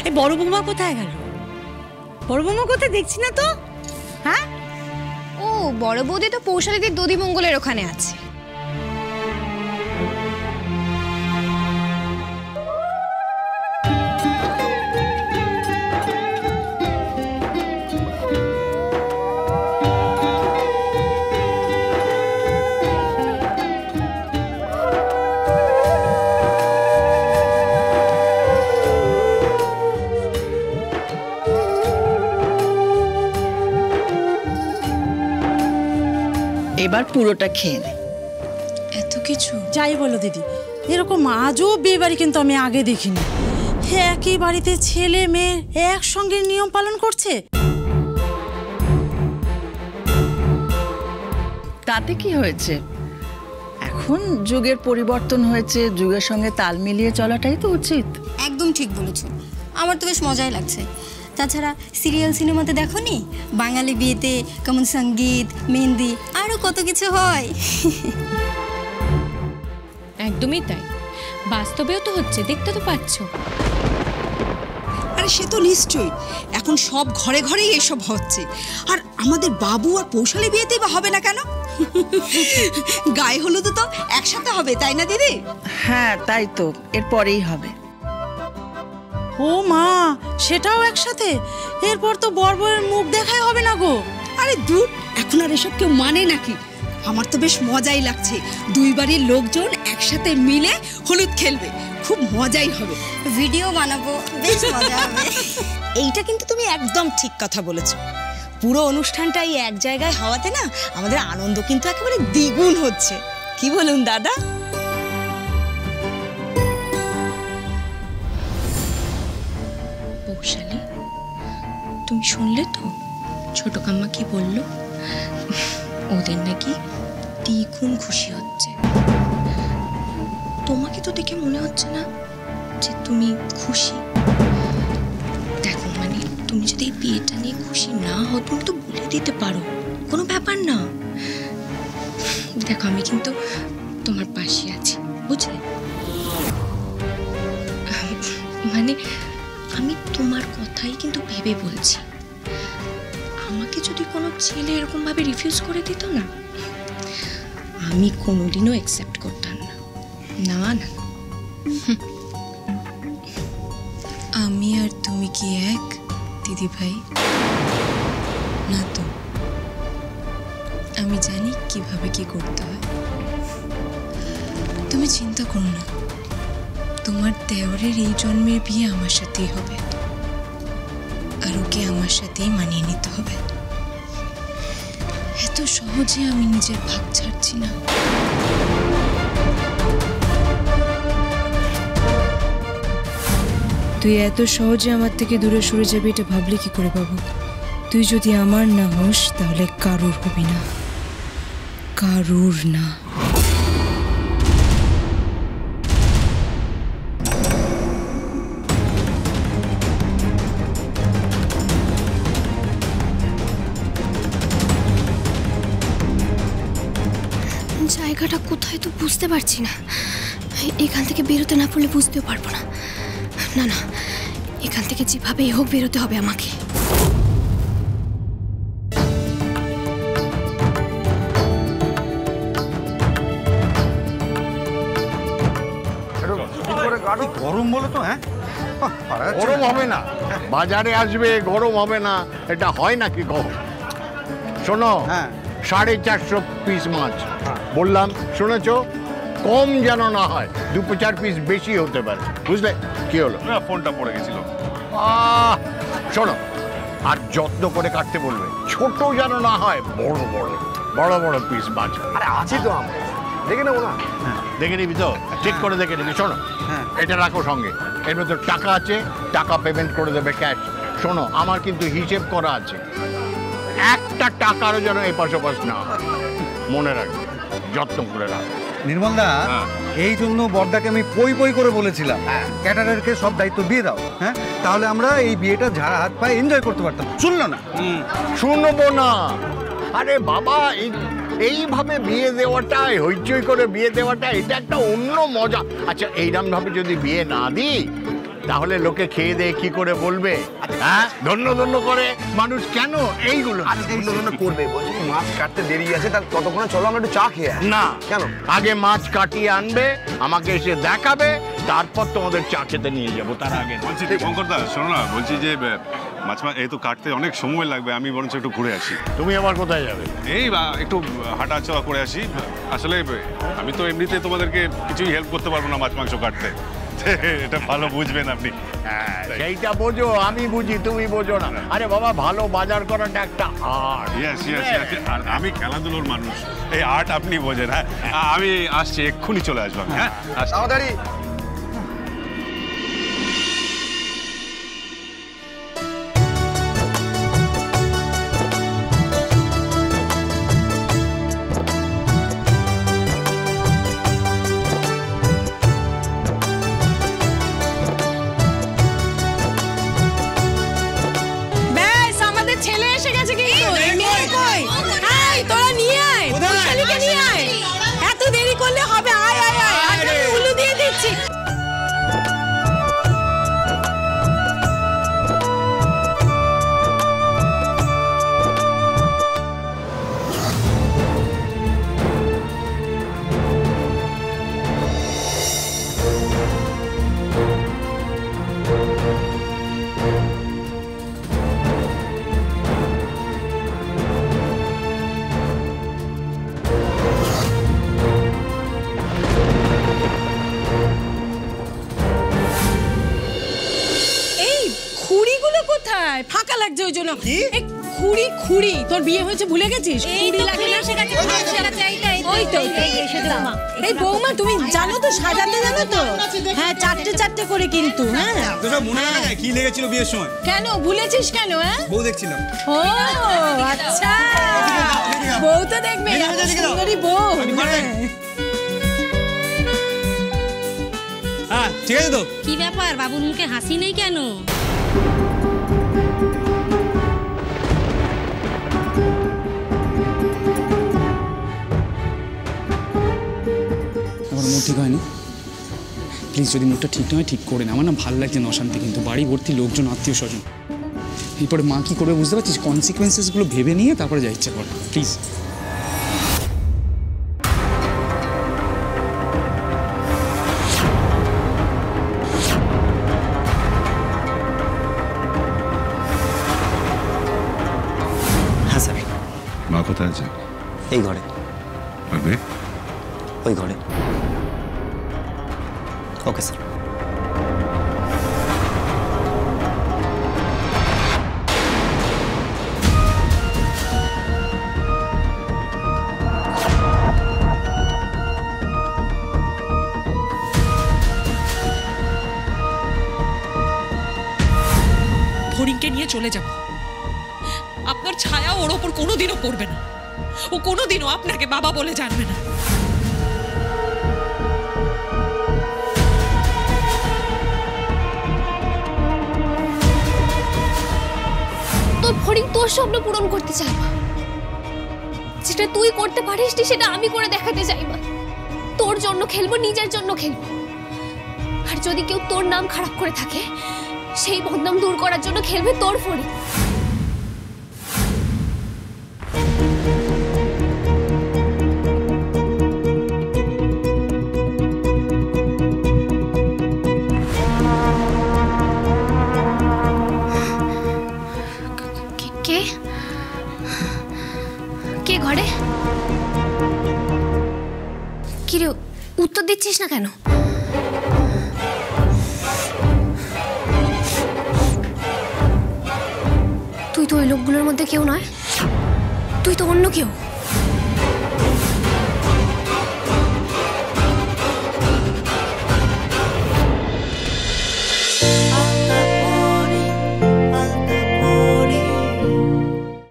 এই বড় বৌমা কোথায় গেল? বড় বৌমা কোথায় দেখছি না তো। হ্যাঁ, ও বড় বৌদি তো পৌশালীদের দধিমঙ্গলের ওখানে আছে। এবার পুরোটা খেয়ে নে। এত কিছু? যাই বলো দিদি, এরকম আজও বিয়ে বাড়ি কিন্তু আমি আগে দেখিনি। একই বাড়িতে ছেলে মেয়ে একসঙ্গে নিয়ম পালন করছে। তাতে কি হয়েছে? এখন যুগের পরিবর্তন হয়েছে, যুগের সঙ্গে তাল মিলিয়ে চলাটাই তো উচিত। একদম ঠিক বলেছো, আমার তো বেশ মজাই লাগছে। তাছাড়া সিরিয়াল সিনেমাতে দেখো নি, বাঙালি বিয়েতে কেমন সঙ্গীত, মেহেন্দি, আরও কত কিছু হয়। একদমই তাই, বাস্তবেও তো হচ্ছে, দেখতে তো পাচ্ছ। আরে সে তো নিশ্চয়ই, এখন সব ঘরে ঘরেই এসব হচ্ছে। আর আমাদের বাবু আর পৌশালী বিয়েতেই বা হবে না কেন? গায়ে হলুদ তো একসাথে হবে, তাই না দিদি? হ্যাঁ তাই তো, এরপরেই হবে। ও মা, সেটাও একসাথে? এরপর তো বর বউয়ের মুখ দেখাই হবে না গো। আরে দূর, এখন আর এসব কেউ মানে নাকি? আমার তো বেশ মজাই লাগছে, দুই বাড়ির লোকজন একসাথে মিলে হলুদ খেলবে, খুব মজাই হবে। ভিডিও বানাবো, বেশ মজা হবে। এইটা কিন্তু তুমি একদম ঠিক কথা বলেছো। পুরো অনুষ্ঠানটাই এক জায়গায় হওয়াতে না, আমাদের আনন্দ কিন্তু একেবারে দ্বিগুণ হচ্ছে। কি বলুন দাদা? পৌশালী, তুমি শুনলে তো ছোট কাম্মা কি বললো? ওদের নাকি দ্বিগুণ খুশি হচ্ছে। তোমাকে তো দেখে মনে হচ্ছে না যে তুমি খুশি। দেখো মানে, তুমি যদি এই বিয়েটা নিয়ে খুশি না হও, তুমি তো বলে দিতে পারো, কোনো ব্যাপার না। দেখো আমি কিন্তু তোমার পাশে আছি, বুঝলে? মানে আমি তোমার কথাই কিন্তু ভেবে বলছি। আমাকে যদি কোনো ছেলে এরকম ভাবে রিফিউজ করে দিত না, আমি কোনোদিনও অ্যাকসেপ্ট করতাম না। না না, আমি আর তুমি কি এক দিদি ভাই? না তো, আমি জানি কিভাবে কি করতে হয়। তুমি চিন্তা করো না, তোমার দেওরের এই জন্মের বিয়ে আমার সাথেই হবে, আর ওকে আমার সাথেই মানিয়ে নিতে হবে। এত সহজে আমি নিজের ভাগ ছাড়ছি না। তুই এত সহজে আমার থেকে দূরে সরে যাবি এটা ভাবলে কি করে বাবু? তুই যদি আমার না হোস তাহলে কারুর হবি না, কারুর না। জায়গাটা কোথায় তো বুঝতে পারছি না। এখান থেকে বেরোতে না পারলে বুঝতেও পারবো না। না না, এখান থেকে যেভাবেই হোক বেরোতে হবে আমাকে। গরম বলো তো। হ্যাঁ, গরম হবে না, বাজারে আসবে গরম হবে না, এটা হয় নাকি গরম? শোনো, 450 পিস মাছ বললাম, শুনেছো? কম যেন না হয়, 2-4 পিস বেশি হতে পারে, বুঝলে? কি হলো? না, ফোনটা পড়ে গেছিল। শোনো, আর যত্ন করে কাটতে বলবে, ছোট যেন না হয়, বড় বড় বড় বড় পিস মাছ। আরে আছি তো আমরা, দেখে নেবো না? দেখে নিবি তো? চেক করে দেখে নিবি। শোনো, এটা রাখো সঙ্গে, এর ভেতর টাকা আছে, টাকা পেমেন্ট করে দেবে ক্যাশ। শোনো, আমার কিন্তু হিসেব করা আছে, একটা টাকারও যেন এপাশ ওপাশ না হয়, মনে রাখবে, যত্ন করে রাখবে। নির্মলদা, এই জন্য বড়দাকে আমি পই পই করে বলেছিলাম ক্যাটারারকে সব দায়িত্ব দিয়ে দাও। হ্যাঁ, তাহলে আমরা এই বিয়েটা ঝাড়া হাত পায়ে এনজয় করতে পারতাম। শুনলো না? শুনবো না? আরে বাবা, এইভাবে বিয়ে দেওয়াটা, হইচই করে বিয়ে দেওয়াটা, এটা একটা অন্য মজা। আচ্ছা, এইরকম ভাবে যদি বিয়ে না দিই, তাহলে লোকে খেয়ে দিয়ে কি করে বলবে? হ্যাঁ, ধন্য ধন্য করে মানুষ কেন এইগুলো ধন্য করবে? বলছি মাছ কাটতে দেরি আছে, তার ততক্ষণে চলো আমরা একটু চা খেয়ে আসি। না, কেন? আগে মাছ কাটিয়ে আনবে, আমাকে এসে দেখাবে, তারপর তোমাদের চা খেতে নিয়ে যাবো। তার আগে বলছি শঙ্করদা, শোনো না, বলছি যে মাছ এই তো কাটতে অনেক সময় লাগবে, আমি বরঞ্চ একটু ঘুরে আসি। তুমি আবার কোথায় যাবে? এই একটু হাঁটা চলা করে আসি। আসলে আমি তো এমনিতে তোমাদেরকে কিছুই হেল্প করতে পারবো না মাছ মাংস কাটতে, এটা ভালো বুঝবেন আপনি। সেইটা বোঝো, আমি বুঝি, তুমি বোঝো না। আরে বাবা, ভালো বাজার করাটা একটা আর্ট। আর আমি খেলাধুলোর মানুষ, এই আর্ট আপনি বোঝেন। হ্যাঁ, আমি আসছি, এক্ষুনি চলে আসবো। হ্যাঁ, তাড়াতাড়ি। ছেলে এসে গেছে কিন্তু তোরা নিয়ে আয়, বৈশালীকে নিয়ে আয়, এত দেরি করলে হবে? আয় আয় আয়, আগে উলু দিয়ে দিচ্ছি। ফাঁকা লাগছে ওই জন্য। খুঁড়ি তোর বিয়ে হয়েছে ভুলে গেছিস? খুঁড়ি লাগে না? ওই তো এই বৌমা, তুমি জানো তো সাজাতে, জানো তো? হ্যাঁ, চারটে চারটে করে কিন্তু। হ্যাঁ, মনে হয় কি লেগেছিল বিয়ের সময়? কেন ভুলেছিস কেন? হ্যাঁ, বউ দেখছিলাম। ও আচ্ছা, বউ তো দেখবে, সুন্দরী বউ। হ্যাঁ, ঠিক আছে তো। কি ব্যাপার, বাবুর মুখে হাসি নেই কেন? আমার মুড ঠিক হয়নি, প্লিজ যদি মুডটা ঠিক নয় ঠিক করে না। আমার না ভালো লাগছে না, অশান্তি। কিন্তু বাড়ি ভর্তি লোকজন, আত্মীয় স্বজন, এরপরে মা কি করবে বুঝতে পারছিস? কনসিকুয়েন্সেসগুলো ভেবে নিয়ে তারপরে যা ইচ্ছা করে, প্লিজ। হ্যাঁ স্যার। মা কোথায় আছে? এই ঘরে। ওই ঘরে। Okay sir. ফড়িংকে নিয়ে চলে যাব, আপনার ছায়া ওর ওপর কোনোদিনও পড়বে না, ও কোনোদিনও আপনাকে বাবা বলে জানবে না। তোর ফড়িং তোর স্বপ্ন পূরণ করতে চাইবা, যেটা তুই করতে পারিস সেটা আমি করে দেখাতে চাইবা। তোর জন্য খেলবো, নিজের জন্য খেলবো। আর যদি কেউ তোর নাম খারাপ করে থাকে, সেই বদনাম দূর করার জন্য খেলবে তোর ফড়িং। কে কে ঘরে? কিরে, উত্তর দিচ্ছিস না কেন? তুই তো ওই লোকগুলোর মধ্যে কেউ নয়, তুই তো অন্য কেউ।